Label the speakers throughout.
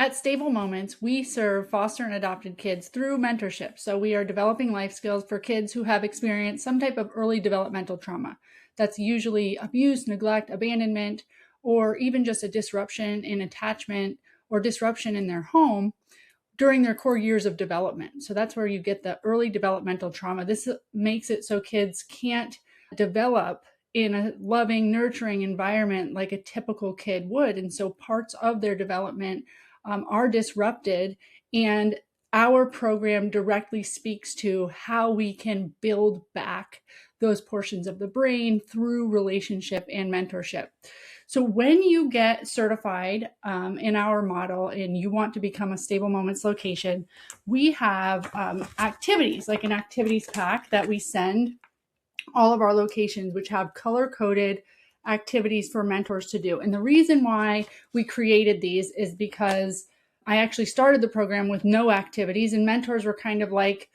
Speaker 1: At Stable Moments, we serve foster and adopted kids through mentorship. So we are developing life skills for kids who have experienced some type of early developmental trauma. That's usually abuse, neglect, abandonment, or even just a disruption in attachment or disruption in their home during their core years of development. So that's where you get the early developmental trauma. This makes it so kids can't develop in a loving, nurturing environment like a typical kid would. And so parts of their development are disrupted. And our program directly speaks to how we can build back those portions of the brain through relationship and mentorship. So when you get certified in our model and you want to become a Stable Moments location, we have activities, like an activities pack that we send all of our locations, which have color-coded activities for mentors to do. And the reason why we created these is because I actually started the program with no activities, and mentors were kind of like,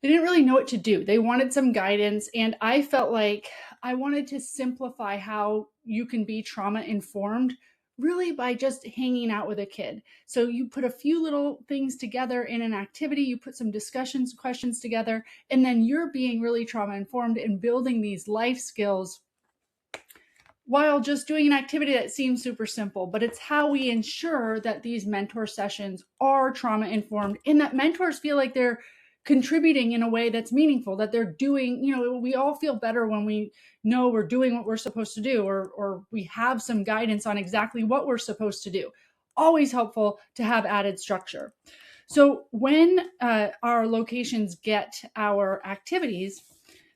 Speaker 1: they didn't really know what to do. They wanted some guidance, and I felt like I wanted to simplify how you can be trauma informed really by just hanging out with a kid. So you put a few little things together in an activity, you put some discussions, questions together, and then you're being really trauma informed and building these life skills while just doing an activity that seems super simple. But it's how we ensure that these mentor sessions are trauma informed and that mentors feel like they're contributing in a way that's meaningful, that they're doing, we all feel better when we know we're doing what we're supposed to do, or we have some guidance on exactly what we're supposed to do. Always helpful to have added structure. So when our locations get our activities,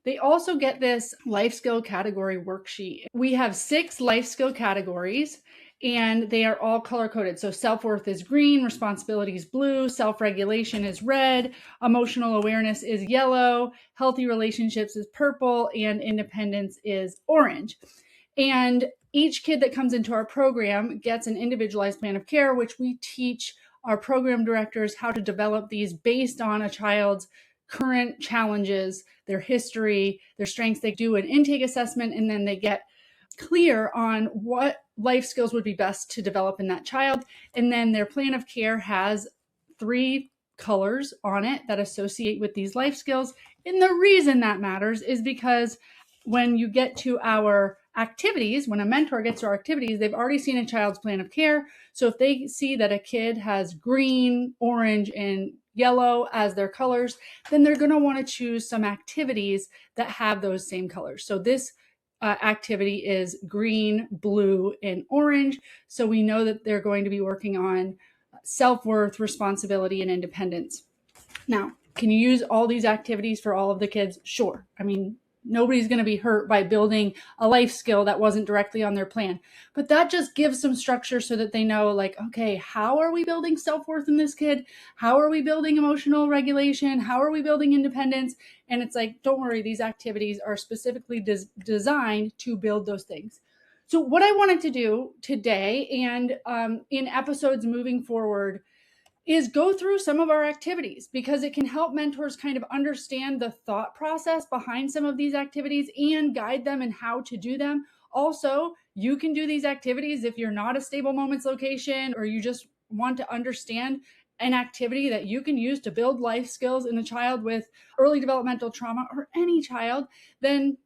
Speaker 1: they also get this life skill category worksheet. We have 6 life skill categories, and they are all color-coded. So self-worth is green, responsibility is blue, self-regulation is red, emotional awareness is yellow, healthy relationships is purple, and independence is orange. And each kid that comes into our program gets an individualized plan of care, which we teach our program directors how to develop these based on a child's current challenges, their history, their strengths. They do an intake assessment, and then they get clear on what life skills would be best to develop in that child. And then their plan of care has 3 colors on it that associate with these life skills. And the reason that matters is because when you get to our activities, when a mentor gets to our activities, they've already seen a child's plan of care. So if they see that a kid has green, orange, and yellow as their colors, then they're going to want to choose some activities that have those same colors. So this activity is green, blue, and orange. So we know that they're going to be working on self-worth, responsibility, and independence. Now, can you use all these activities for all of the kids? Sure. I mean, nobody's going to be hurt by building a life skill that wasn't directly on their plan. But that just gives some structure so that they know, like, okay, how are we building self-worth in this kid? How are we building emotional regulation? How are we building independence? And it's like, don't worry, these activities are specifically designed to build those things. So what I wanted to do today and in episodes moving forward is go through some of our activities, because it can help mentors kind of understand the thought process behind some of these activities and guide them in how to do them. Also, you can do these activities if you're not a Stable Moments location, or you just want to understand an activity that you can use to build life skills in a child with early developmental trauma, or any child. Then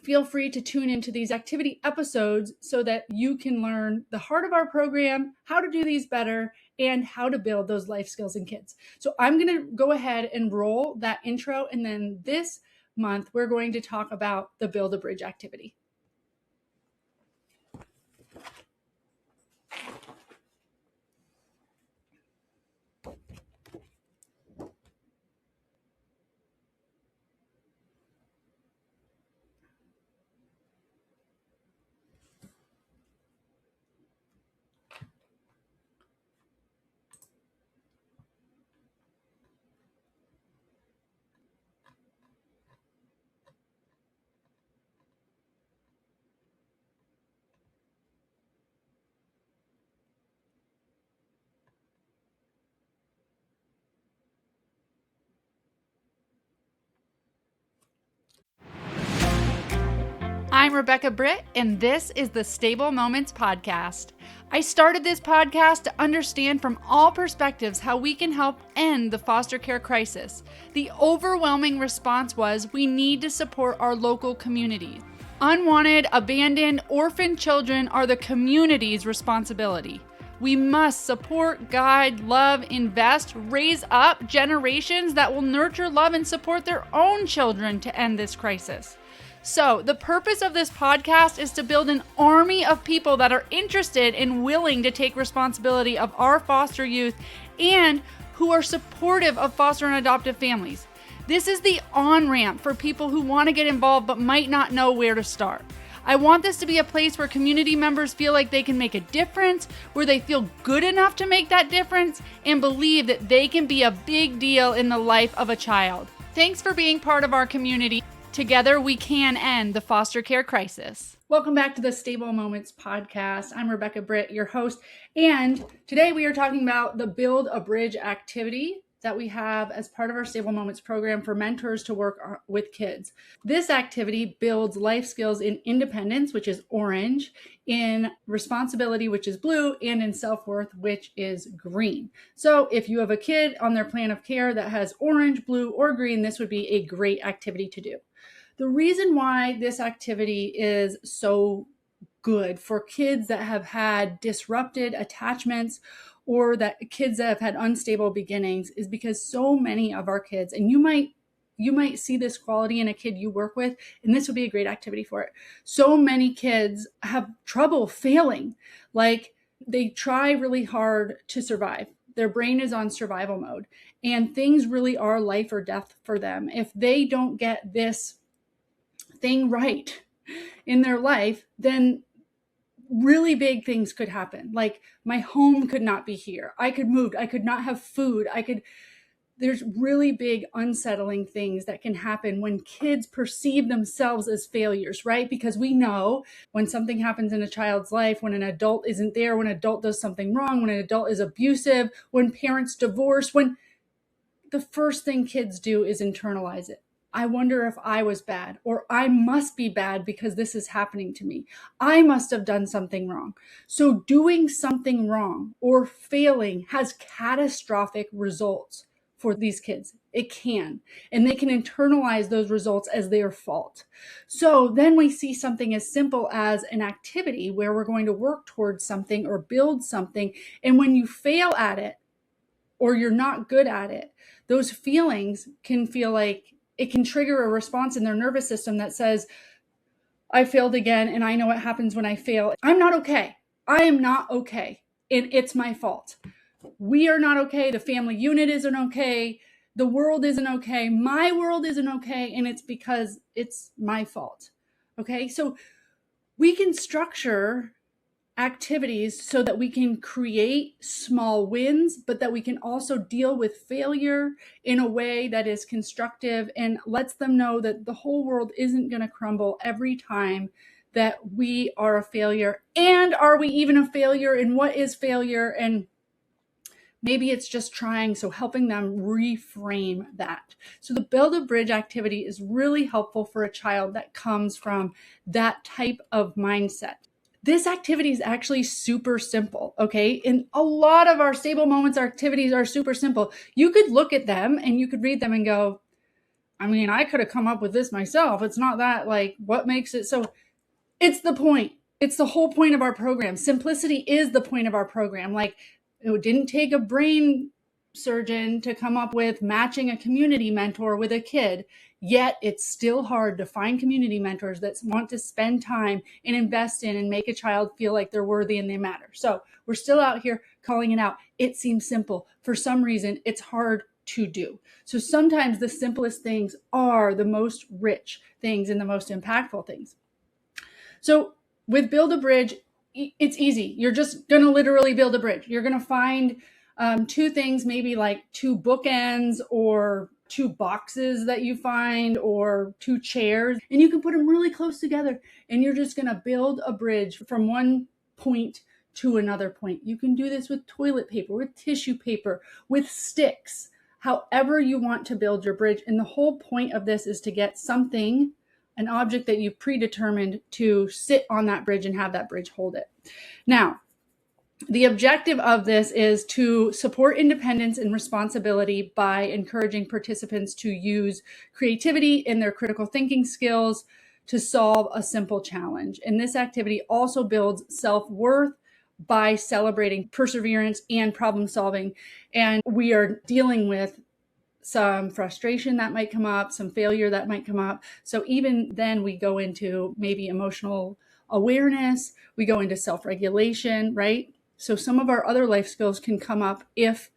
Speaker 1: feel free to tune into these activity episodes so that you can learn the heart of our program, how to do these better, and how to build those life skills in kids. So I'm going to go ahead and roll that intro, and then this month we're going to talk about the Build a Bridge activity. I'm Rebecca Britt, and this is the Stable Moments Podcast. I started this podcast to understand from all perspectives how we can help end the foster care crisis. The overwhelming response was we need to support our local communities. Unwanted, abandoned, orphaned children are the community's responsibility. We must support, guide, love, invest, raise up generations that will nurture, love, and support their own children to end this crisis. So, the purpose of this podcast is to build an army of people that are interested and willing to take responsibility of our foster youth and who are supportive of foster and adoptive families. This is the on-ramp for people who want to get involved but might not know where to start. I want this to be a place where community members feel like they can make a difference, where they feel good enough to make that difference, and believe that they can be a big deal in the life of a child. Thanks for being part of our community. Together, we can end the foster care crisis. Welcome back to the Stable Moments Podcast. I'm Rebecca Britt, your host, and today we are talking about the Build a Bridge activity that we have as part of our Stable Moments program for mentors to work with kids. This activity builds life skills in independence, which is orange, in responsibility, which is blue, and in self-worth, which is green. So if you have a kid on their plan of care that has orange, blue, or green, this would be a great activity to do. The reason why this activity is so good for kids that have had disrupted attachments or that kids that have had unstable beginnings is because so many of our kids, and you might see this quality in a kid you work with, and this would be a great activity for it. So many kids have trouble failing. Like they try really hard to survive. Their brain is on survival mode and things really are life or death for them. If they don't get this thing right in their life, then really big things could happen. Like my home could not be here. I could move. I could not have food. There's really big unsettling things that can happen when kids perceive themselves as failures, right? Because we know when something happens in a child's life, when an adult isn't there, when an adult does something wrong, when an adult is abusive, when parents divorce, when the first thing kids do is internalize it. I wonder if I was bad, or I must be bad because this is happening to me. I must have done something wrong. So doing something wrong or failing has catastrophic results for these kids. It can, and they can internalize those results as their fault. So then we see something as simple as an activity where we're going to work towards something or build something. And when you fail at it or you're not good at it, those feelings can feel like it can trigger a response in their nervous system that says, I failed again, and I know what happens when I fail. I'm not okay. I am not okay, and it's my fault. We are not okay. The family unit isn't okay. The world isn't okay. My world isn't okay, and it's because it's my fault. Okay, so we can structure activities so that we can create small wins, but that we can also deal with failure in a way that is constructive and lets them know that the whole world isn't going to crumble every time that we are a failure. And are we even a failure? And what is failure? And maybe it's just trying. So helping them reframe that. So the Build a Bridge activity is really helpful for a child that comes from that type of mindset. This activity is actually super simple, okay? And a lot of our Stable Moments activities are super simple. You could look at them and you could read them and go, I mean, I could have come up with this myself. It's not that, like, what makes it so? It's the point. It's the whole point of our program. Simplicity is the point of our program. Like, it didn't take a brain surgeon to come up with matching a community mentor with a kid. Yet it's still hard to find community mentors that want to spend time and invest in and make a child feel like they're worthy and they matter. So we're still out here calling it out. It seems simple. For some reason, it's hard to do. So sometimes the simplest things are the most rich things and the most impactful things. So with Build a Bridge, it's easy. You're just going to literally build a bridge. You're going to find two things, maybe like two bookends or two boxes that you find or two chairs, and you can put them really close together, and you're just going to build a bridge from one point to another point. You can do this with toilet paper, with tissue paper, with sticks, however you want to build your bridge. And the whole point of this is to get something an object that you've predetermined to sit on that bridge and have that bridge hold it. Now, the objective of this is to support independence and responsibility by encouraging participants to use creativity in their critical thinking skills to solve a simple challenge. And this activity also builds self-worth by celebrating perseverance and problem solving. And we are dealing with some frustration that might come up, some failure that might come up. So even then we go into maybe emotional awareness, we go into self-regulation, right? So some of our other life skills can come up if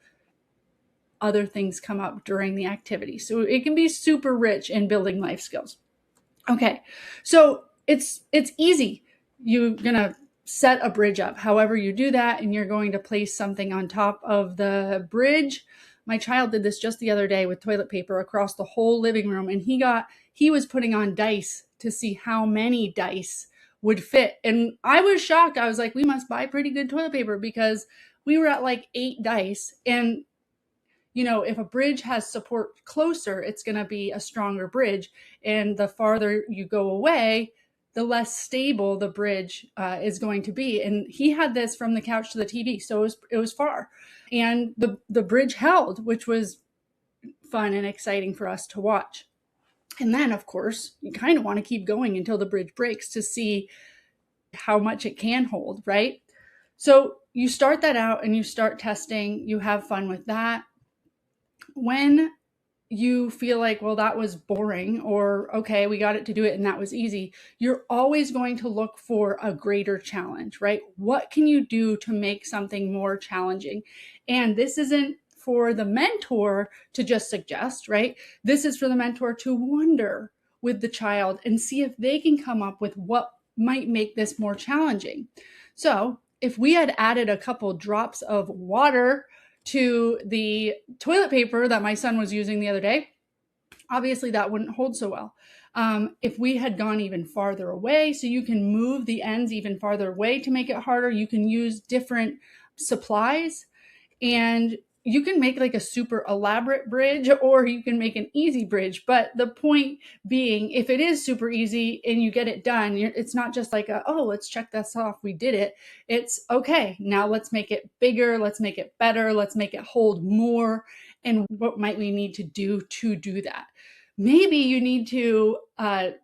Speaker 1: other things come up during the activity. So it can be super rich in building life skills. Okay, so it's easy. You're gonna set a bridge up, however you do that, and you're going to place something on top of the bridge. My child did this just the other day with toilet paper across the whole living room, and he was putting on dice to see how many dice would fit. And I was shocked. I was like, we must buy pretty good toilet paper, because we were at like 8 dice. And if a bridge has support closer, it's going to be a stronger bridge. And the farther you go away, the less stable the bridge is going to be. And he had this from the couch to the TV, so it was far. And the bridge held, which was fun and exciting for us to watch. And then, of course, you kind of want to keep going until the bridge breaks to see how much it can hold, right? So you start that out and you start testing, you have fun with that. When you feel like, well, that was boring, or okay, we got it to do it and that was easy, you're always going to look for a greater challenge, right? What can you do to make something more challenging? And this isn't for the mentor to just suggest, right? This is for the mentor to wonder with the child and see if they can come up with what might make this more challenging. So if we had added a couple drops of water to the toilet paper that my son was using the other day, obviously that wouldn't hold so well. If we had gone even farther away, so you can move the ends even farther away to make it harder, you can use different supplies, and you can make like a super elaborate bridge, or you can make an easy bridge. But the point being, if it is super easy and you get it done, it's not just like let's check this off, we did it. It's okay, now let's make it bigger, let's make it better, let's make it hold more. And what might we need to do that? Maybe you need to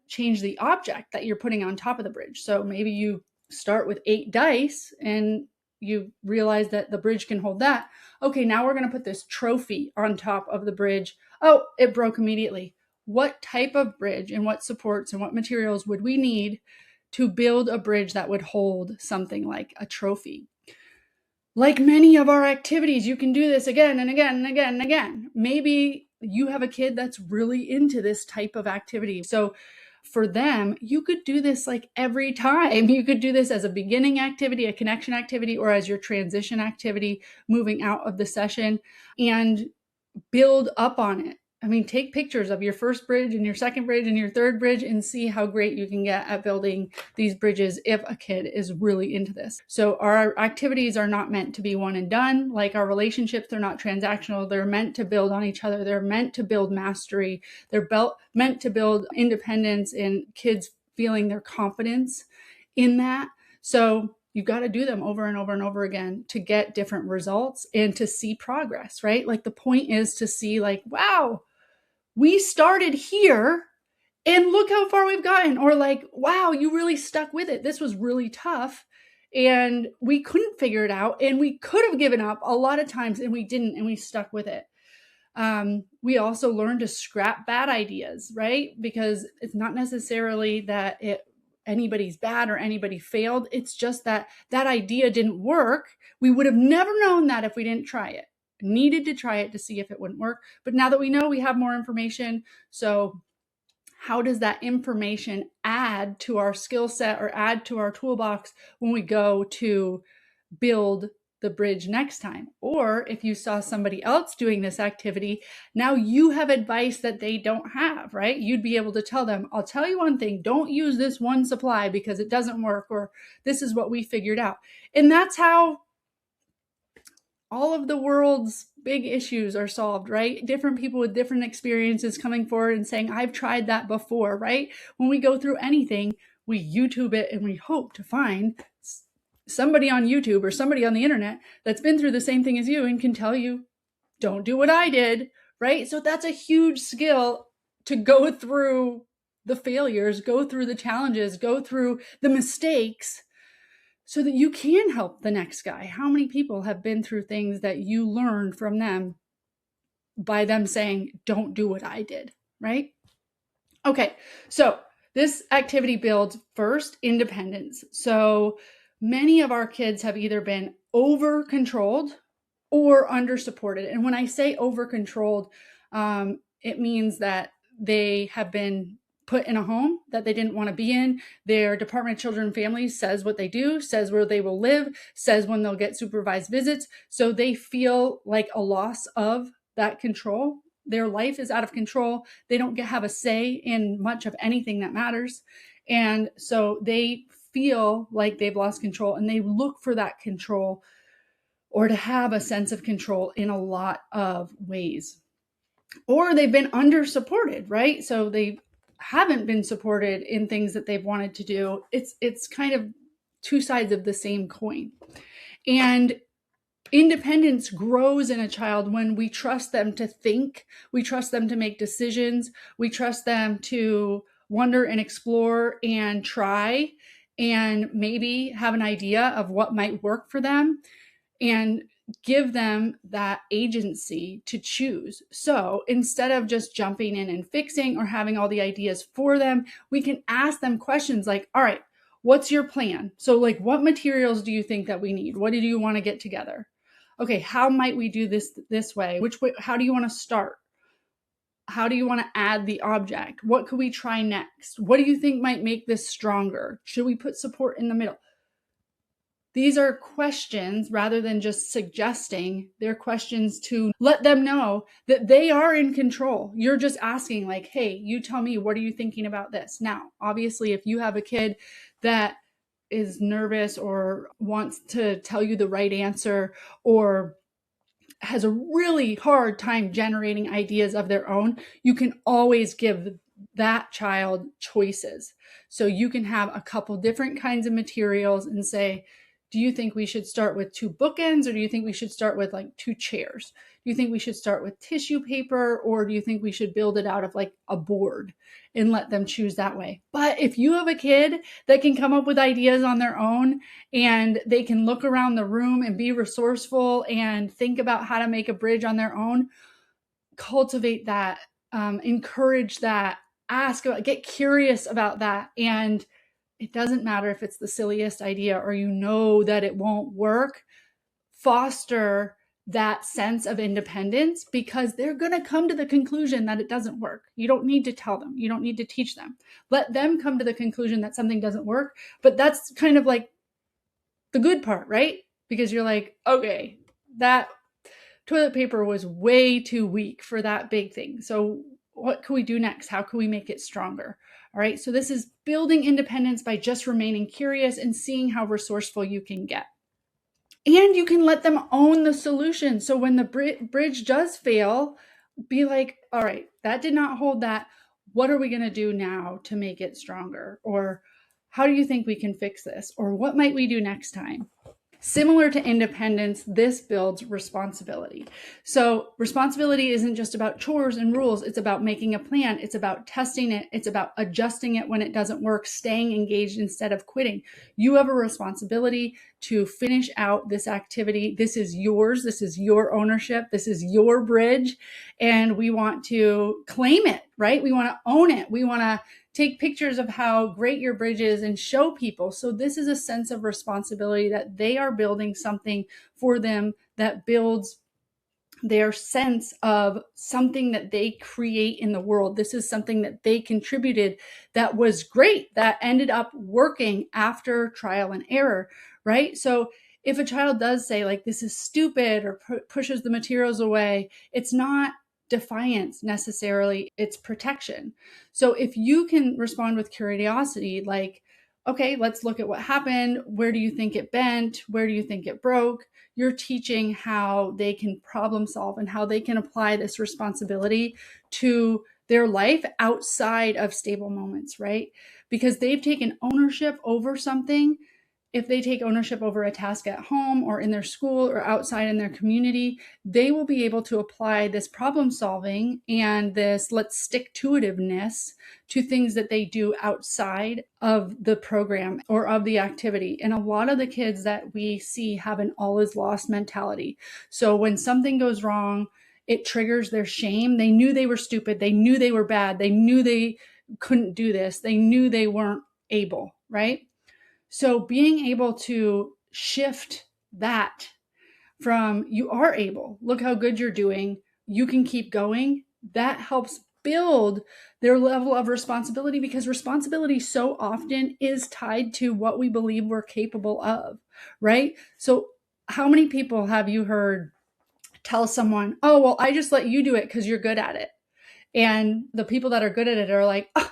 Speaker 1: change the object that you're putting on top of the bridge. So maybe you start with 8 dice and you realize that the bridge can hold that. Okay, now we're going to put this trophy on top of the bridge. Oh, it broke immediately. What type of bridge and what supports and what materials would we need to build a bridge that would hold something like a trophy? Like many of our activities, you can do this again and again and again and again. Maybe you have a kid that's really into this type of activity. So for them, you could do this like every time. You could do this as a beginning activity, a connection activity, or as your transition activity moving out of the session, and build up on it. I mean, take pictures of your first bridge and your second bridge and your third bridge and see how great you can get at building these bridges if a kid is really into this. So our activities are not meant to be one and done. Like our relationships, they're not transactional. They're meant to build on each other. They're meant to build mastery. They're meant to build independence and kids feeling their confidence in that. So you've got to do them over and over and over again to get different results and to see progress, right? Like the point is to see like, wow, we started here and look how far we've gotten. Or like, wow, you really stuck with it. This was really tough and we couldn't figure it out and we could have given up a lot of times and we didn't, and we stuck with it. We also learned to scrap bad ideas, right? Because it's not necessarily that anybody's bad or anybody failed. It's just that idea didn't work. We would have never known that if we didn't try it. Needed to try it to see if it wouldn't work. But now that we know, we have more information. So how does that information add to our skill set or add to our toolbox when we go to build the bridge next time? Or if you saw somebody else doing this activity, now you have advice that they don't have, right? You'd be able to tell them, I'll tell you one thing, don't use this one supply because it doesn't work, or this is what we figured out. And that's how all of the world's big issues are solved, right? Different people with different experiences coming forward and saying, I've tried that before, right? When we go through anything, we YouTube it and we hope to find somebody on YouTube or somebody on the internet that's been through the same thing as you and can tell you, don't do what I did, right? So that's a huge skill, to go through the failures, go through the challenges, go through the mistakes so that you can help the next guy. How many people have been through things that you learned from them by them saying, don't do what I did, right? Okay, so this activity builds first independence. So many of our kids have either been over controlled or under supported. And when I say over controlled, it means that they have been put in a home that they didn't want to be in. Their Department of Children and Families says what they do, says where they will live, says when they'll get supervised visits. So they feel like a loss of that control. Their life is out of control. They don't have a say in much of anything that matters. And so they feel like they've lost control, and they look for that control or to have a sense of control in a lot of ways. Or they've been under supported, right? So they haven't been supported in things that they've wanted to do. It's kind of two sides of the same coin. And independence grows in a child when we trust them to think, we trust them to make decisions, we trust them to wonder and explore and try and maybe have an idea of what might work for them, and give them that agency to choose. So instead of just jumping in and fixing or having all the ideas for them, we can ask them questions like, all right, what's your plan? So like, what materials do you think that we need? What do you want to get together? Okay, how might we do this way? Which way, how do you want to start? How do you want to add the object? What could we try next? What do you think might make this stronger? Should we put support in the middle? These are questions rather than just suggesting. They're questions to let them know that they are in control. You're just asking like, hey, you tell me, what are you thinking about this? Now, obviously, if you have a kid that is nervous or wants to tell you the right answer or has a really hard time generating ideas of their own, you can always give that child choices. So you can have a couple different kinds of materials and say, do you think we should start with 2 bookends, or do you think we should start with like 2 chairs? Do you think we should start with tissue paper, or do you think we should build it out of like a board and let them choose that way? But if you have a kid that can come up with ideas on their own and they can look around the room and be resourceful and think about how to make a bridge on their own, cultivate that, encourage that, ask about, get curious about that. And it doesn't matter if it's the silliest idea or you know that it won't work. Foster that sense of independence, because they're going to come to the conclusion that it doesn't work. You don't need to tell them. You don't need to teach them. Let them come to the conclusion that something doesn't work. But that's kind of like the good part, right? Because you're like, okay, that toilet paper was way too weak for that big thing. So what can we do next? How can we make it stronger? All right, so this is building independence by just remaining curious and seeing how resourceful you can get. And you can let them own the solution. So when the bridge does fail, be like, all right, that did not hold that. What are we going to do now to make it stronger? Or how do you think we can fix this? Or what might we do next time? Similar to independence, this builds responsibility. So responsibility isn't just about chores and rules. It's about making a plan. It's about testing it. It's about adjusting it when it doesn't work, staying engaged instead of quitting. You have a responsibility to finish out this activity. This is yours. This is your ownership. This is your bridge. And we want to claim it, right? We want to own it. We want to take pictures of how great your bridge is and show people. So this is a sense of responsibility that they are building something for them that builds their sense of something that they create in the world. This is something that they contributed that was great, that ended up working after trial and error, right? So if a child does say like, this is stupid, or pushes the materials away, it's not defiance necessarily, it's protection. So if you can respond with curiosity, like, okay, let's look at what happened. Where do you think it bent? Where do you think it broke? You're teaching how they can problem solve and how they can apply this responsibility to their life outside of stable moments, right? Because they've taken ownership over something. If they take ownership over a task at home or in their school or outside in their community, they will be able to apply this problem solving and this let's stick to itiveness to things that they do outside of the program or of the activity. And a lot of the kids that we see have an all is lost mentality. So when something goes wrong, it triggers their shame. They knew they were stupid. They knew they were bad. They knew they couldn't do this. They knew they weren't able, right? So being able to shift that from you are able, look how good you're doing, you can keep going, that helps build their level of responsibility, because responsibility so often is tied to what we believe we're capable of, right? So how many people have you heard tell someone, oh, well, I just let you do it because you're good at it? And the people that are good at it are like, oh,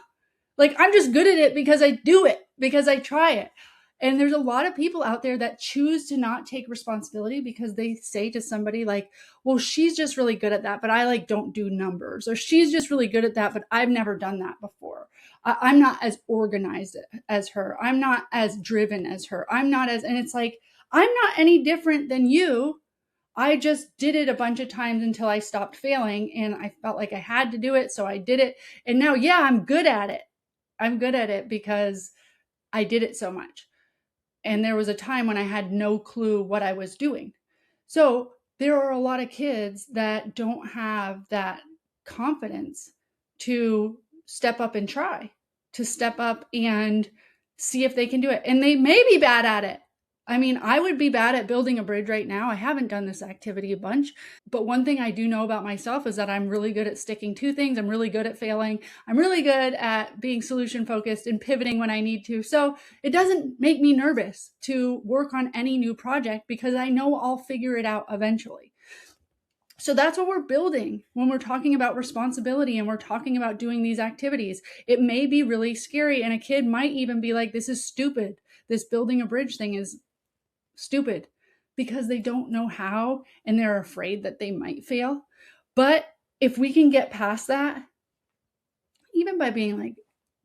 Speaker 1: like, I'm just good at it because I do it, because I try it. And there's a lot of people out there that choose to not take responsibility because they say to somebody like, well, she's just really good at that, but I like don't do numbers. Or she's just really good at that, but I've never done that before. I'm not as organized as her. I'm not as driven as her. I'm not as, and it's like, I'm not any different than you. I just did it a bunch of times until I stopped failing and I felt like I had to do it. So I did it. And now, yeah, I'm good at it. I'm good at it because I did it so much. And there was a time when I had no clue what I was doing. So there are a lot of kids that don't have that confidence to step up and try, to step up and see if they can do it. And they may be bad at it. I mean, I would be bad at building a bridge right now. I haven't done this activity a bunch. But one thing I do know about myself is that I'm really good at sticking to things. I'm really good at failing. I'm really good at being solution focused and pivoting when I need to. So it doesn't make me nervous to work on any new project because I know I'll figure it out eventually. So that's what we're building when we're talking about responsibility and we're talking about doing these activities. It may be really scary, and a kid might even be like, this is stupid. This building a bridge thing is stupid, because they don't know how and they're afraid that they might fail. But if we can get past that, even by being like,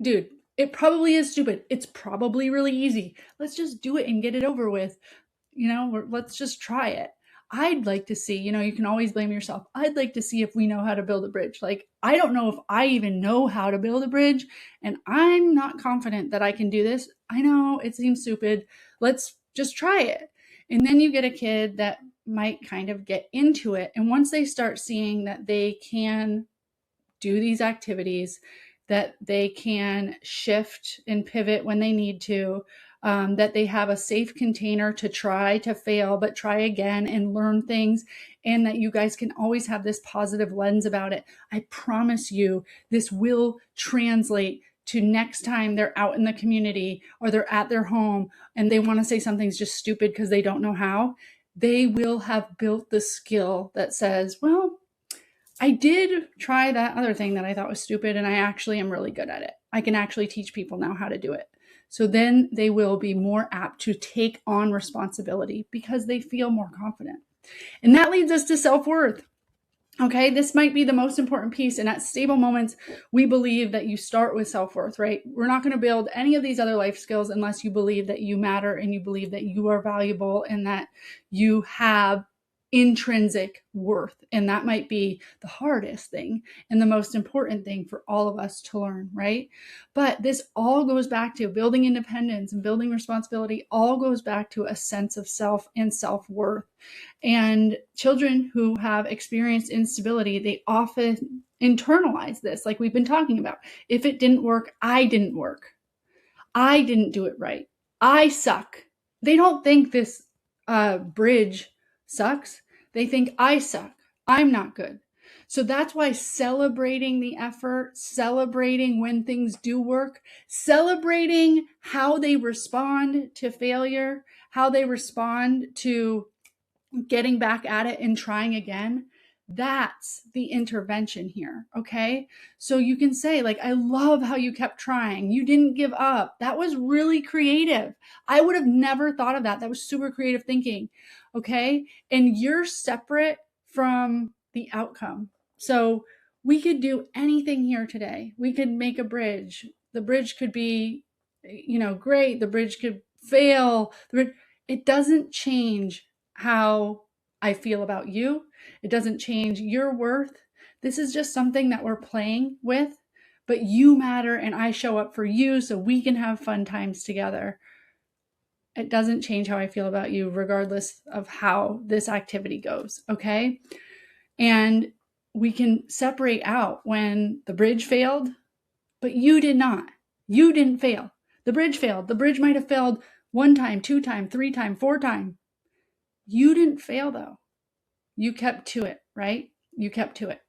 Speaker 1: dude, it probably is stupid. It's probably really easy. Let's just do it and get it over with. Let's just try it. I'd like to see, you can always blame yourself. I'd like to see if we know how to build a bridge. Like, I don't know if I even know how to build a bridge, and I'm not confident that I can do this. I know it seems stupid. Let's just try it. And then you get a kid that might kind of get into it. And once they start seeing that they can do these activities, that they can shift and pivot when they need to, that they have a safe container to try to fail, but try again and learn things, and that you guys can always have this positive lens about it. I promise you, this will translate to next time they're out in the community or they're at their home and they want to say something's just stupid because they don't know how. They will have built the skill that says, well, I did try that other thing that I thought was stupid, and I actually am really good at it. I can actually teach people now how to do it. So then they will be more apt to take on responsibility because they feel more confident. And that leads us to self-worth. Okay, this might be the most important piece. And at Stable Moments, we believe that you start with self-worth, right? We're not going to build any of these other life skills unless you believe that you matter and you believe that you are valuable and that you have intrinsic worth. And that might be the hardest thing and the most important thing for all of us to learn, right? But this all goes back to building independence and building responsibility, all goes back to a sense of self and self-worth. And children who have experienced instability, they often internalize this, like we've been talking about. If it didn't work, I didn't work. I didn't do it right. I suck. They don't think this bridge sucks. They think I suck. I'm not good. So that's why celebrating the effort, celebrating when things do work, celebrating how they respond to failure, how they respond to getting back at it and trying again, That's the intervention here. Okay. So you can say, like, I love how you kept trying. You didn't give up. That was really creative. I would have never thought of that. That was super creative thinking. Okay. And you're separate from the outcome. So we could do anything here today. We could make a bridge. The bridge could be, great. The bridge could fail. It doesn't change how I feel about you. It doesn't change your worth. This is just something that we're playing with, but you matter and I show up for you so we can have fun times together. It doesn't change how I feel about you, regardless of how this activity goes. Okay. And we can separate out when the bridge failed, but you did not. You didn't fail. The bridge failed. The bridge might have failed 1 time, 2 time, 3 time, 4 time. You didn't fail though. You kept to it, right? You kept to it.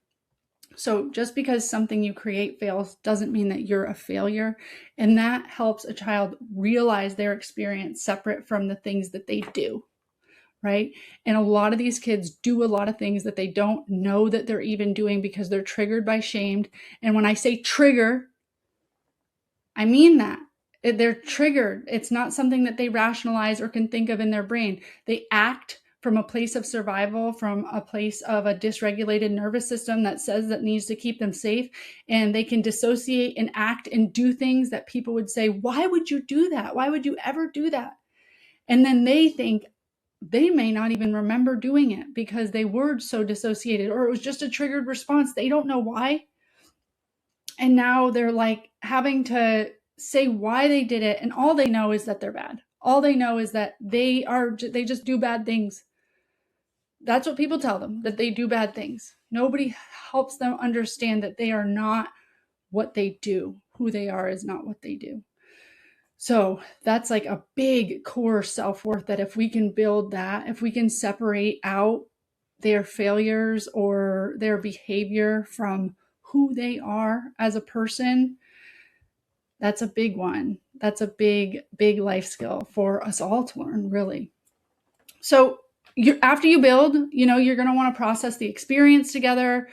Speaker 1: So just because something you create fails doesn't mean that you're a failure. And that helps a child realize their experience separate from the things that they do, right? And a lot of these kids do a lot of things that they don't know that they're even doing because they're triggered by shame. And when I say trigger, I mean that. They're triggered. It's not something that they rationalize or can think of in their brain. They act from a place of survival, from a place of a dysregulated nervous system that says that needs to keep them safe. And they can dissociate and act and do things that people would say, why would you do that? Why would you ever do that? And then they think they may not even remember doing it because they were so dissociated, or it was just a triggered response. They don't know why. And now they're like having to say why they did it. And all they know is that they're bad. All they know is that they just do bad things. That's what people tell them, that they do bad things. Nobody helps them understand that they are not what they do. Who they are is not what they do. So that's like a big core self-worth, that if we can build that, if we can separate out their failures or their behavior from who they are as a person, that's a big one. That's a big, big life skill for us all to learn, really. So after you build, you're going to want to process the experience together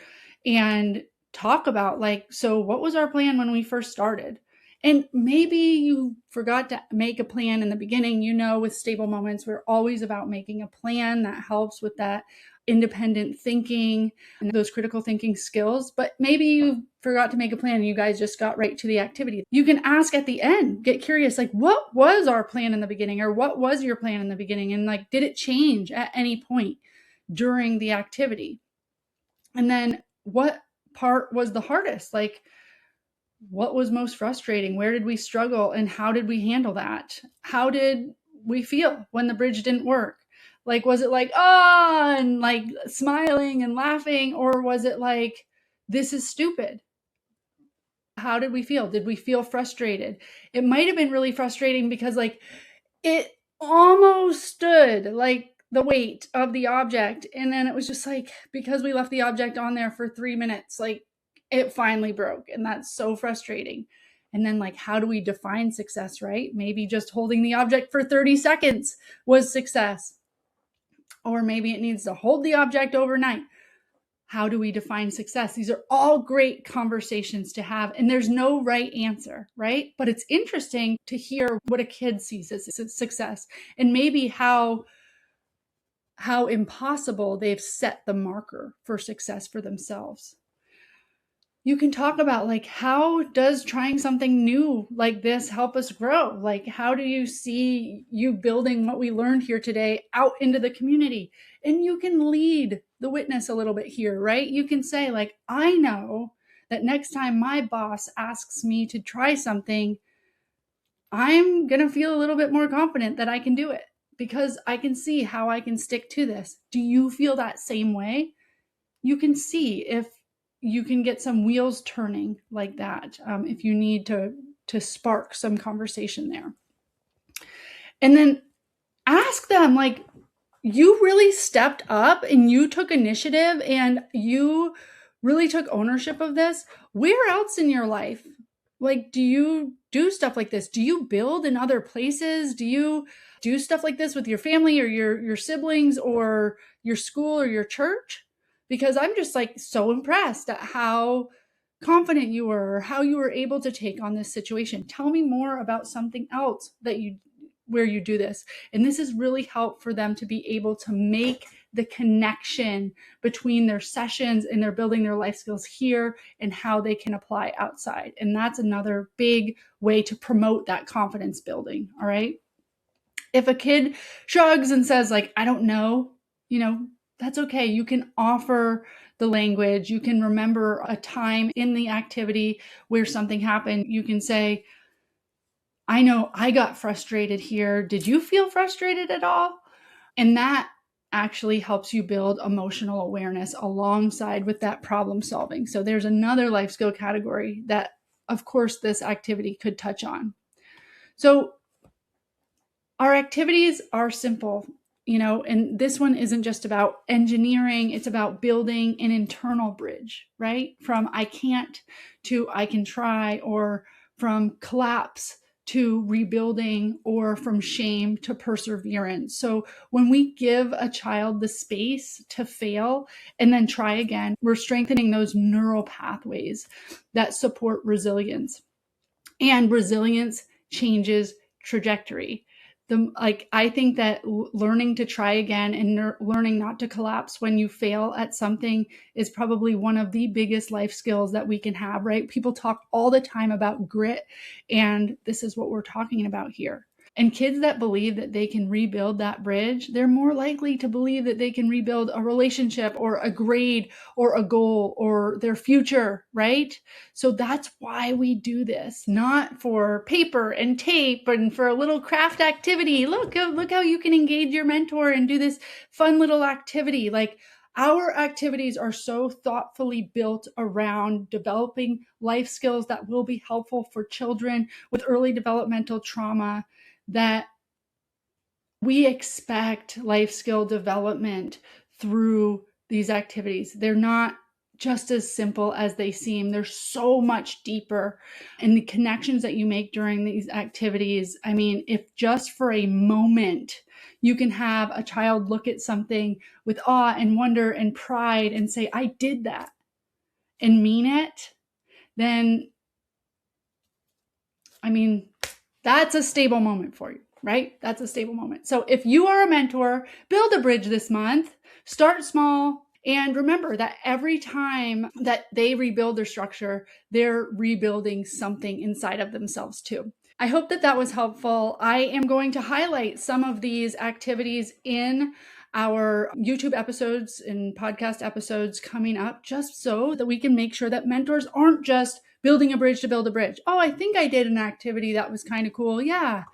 Speaker 1: and talk about, like, so what was our plan when we first started? And maybe you forgot to make a plan in the beginning. With Stable Moments, we're always about making a plan that helps with that independent thinking and those critical thinking skills. But maybe you forgot to make a plan and you guys just got right to the activity. You can ask at the end, get curious, like, what was our plan in the beginning, or what was your plan in the beginning? And like, did it change at any point during the activity? And then what part was the hardest? Like, what was most frustrating? Where did we struggle? And how did we handle that? How did we feel when the bridge didn't work? Like, was it like, oh, and like smiling and laughing? Or was it like, this is stupid? How did we feel? Did we feel frustrated? It might have been really frustrating because like it almost stood like the weight of the object. And then it was just like, because we left the object on there for 3 minutes, like it finally broke. And that's so frustrating. And then like, how do we define success, right? Maybe just holding the object for 30 seconds was success. Or maybe it needs to hold the object overnight. How do we define success? These are all great conversations to have, and there's no right answer, right? But it's interesting to hear what a kid sees as success, and maybe how impossible they've set the marker for success for themselves. You can talk about like, how does trying something new like this help us grow? Like, how do you see you building what we learned here today out into the community? And you can lead the witness a little bit here, right? You can say like, I know that next time my boss asks me to try something, I'm going to feel a little bit more confident that I can do it because I can see how I can stick to this. Do you feel that same way? You can see if you can get some wheels turning like that, if you need to spark some conversation there. And then ask them, like, you really stepped up and you took initiative and you really took ownership of this. Where else in your life, like, do you do stuff like this? Do you build in other places? Do you do stuff like this with your family or your siblings or your school or your church? because I'm just like so impressed at how confident you were, or how you were able to take on this situation. Tell me more about something else that you where you do this. And this has really helped for them to be able to make the connection between their sessions and they're building their life skills here and how they can apply outside. And that's another big way to promote that confidence building. All right. If a kid shrugs and says, like, I don't know, that's okay. You can offer the language. You can remember a time in the activity where something happened. You can say, I know I got frustrated here. Did you feel frustrated at all? And that actually helps you build emotional awareness alongside with that problem solving. So there's another life skill category that, of course, this activity could touch on. So our activities are simple, and this one isn't just about engineering, it's about building an internal bridge, right? From I can't to I can try, or from collapse to rebuilding, or from shame to perseverance. So when we give a child the space to fail and then try again, we're strengthening those neural pathways that support resilience. And resilience changes trajectory. I think that learning to try again and learning not to collapse when you fail at something is probably one of the biggest life skills that we can have, right? People talk all the time about grit, and this is what we're talking about here. And kids that believe that they can rebuild that bridge, they're more likely to believe that they can rebuild a relationship or a grade or a goal or their future, right? So that's why we do this, not for paper and tape and for a little craft activity. Look how you can engage your mentor and do this fun little activity. Like, our activities are so thoughtfully built around developing life skills that will be helpful for children with early developmental trauma, that we expect life skill development through these activities. They're not just as simple as they seem. They're so much deeper. And the connections that you make during these activities, I mean, if just for a moment you can have a child look at something with awe and wonder and pride and say, I did that, and mean it, then, I mean, that's a stable moment for you, right? That's a stable moment. So if you are a mentor, build a bridge this month, start small, and remember that every time that they rebuild their structure, they're rebuilding something inside of themselves too. I hope that that was helpful. I am going to highlight some of these activities in our YouTube episodes and podcast episodes coming up, just so that we can make sure that mentors aren't just building a bridge to build a bridge. Oh, I think I did an activity that was kind of cool. Yeah.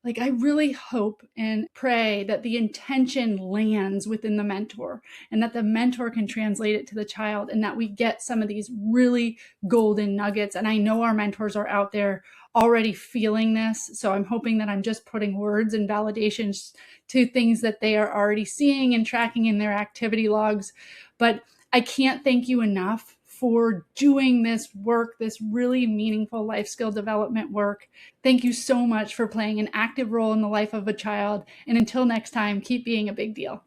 Speaker 1: Like, I really hope and pray that the intention lands within the mentor and that the mentor can translate it to the child, and that we get some of these really golden nuggets. And I know our mentors are out there already feeling this. So I'm hoping that I'm just putting words and validations to things that they are already seeing and tracking in their activity logs. But I can't thank you enough for doing this work, this really meaningful life skill development work. Thank you so much for playing an active role in the life of a child. And until next time, keep being a big deal.